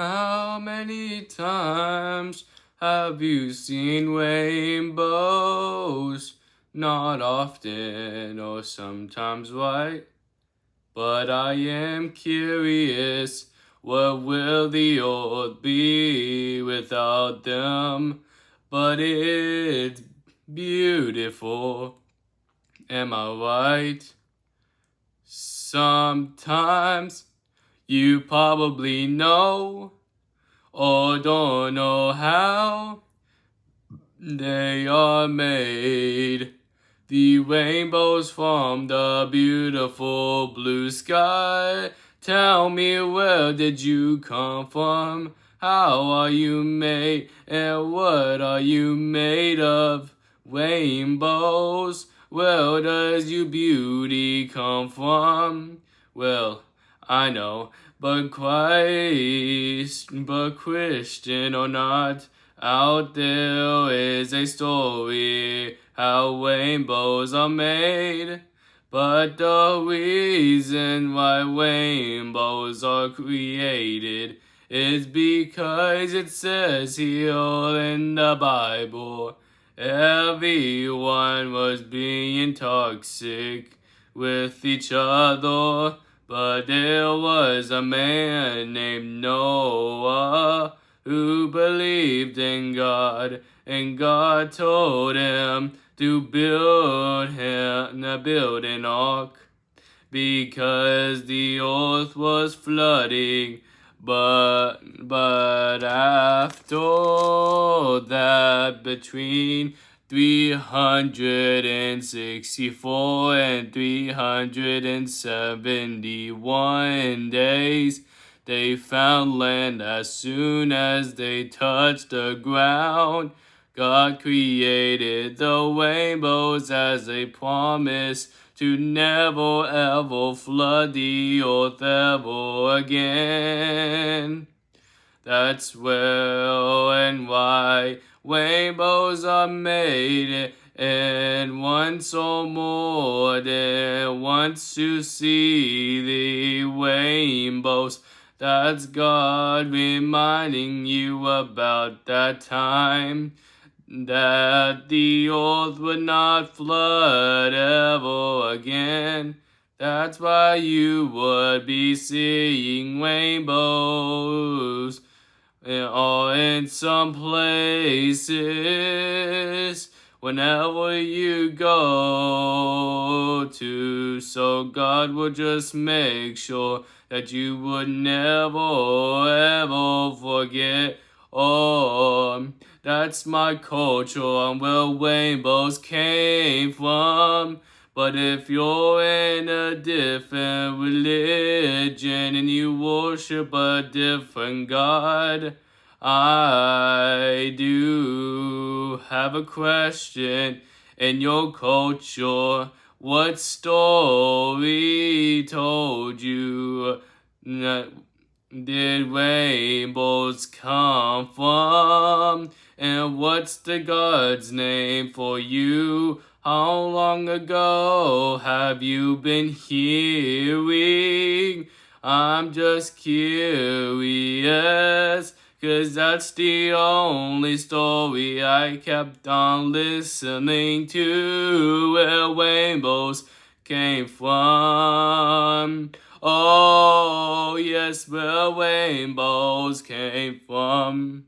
How many times have you seen rainbows? Not often, or sometimes white. But I am curious, what will the earth be without them? But it's beautiful, am I right? Sometimes you probably know or don't know how they are made. The rainbows from the beautiful blue sky. Tell me, where did you come from? How are you made? And what are you made of? Rainbows. Where does your beauty come from? Well, I know, but Christian or not, out there is a story how rainbows are made. But the reason why rainbows are created is because it says here in the Bible, everyone was being toxic with each other. But there was a man named Noah who believed in God, and God told him to build an ark because the earth was flooding. But after that, between 364 and 371 days, they found land. As soon as they touched the ground, God created the rainbows as a promise to never ever flood the earth ever again. That's where and why rainbows are made, and once or more than once to see the rainbows. That's God reminding you about that time that the earth would not flood ever again. That's why you would be seeing rainbows or in some places whenever you go to. So God will just make sure that you would never ever forget. Oh, that's my culture and where rainbows came from. But if you're in a different religion and you worship a different God, I do have a question. In your culture, what story told you that did rainbows come from? And what's the God's name for you? How long ago have you been hearing? I'm just curious, 'cause that's the only story I kept on listening to, where rainbows came from. Oh, yes, where rainbows came from.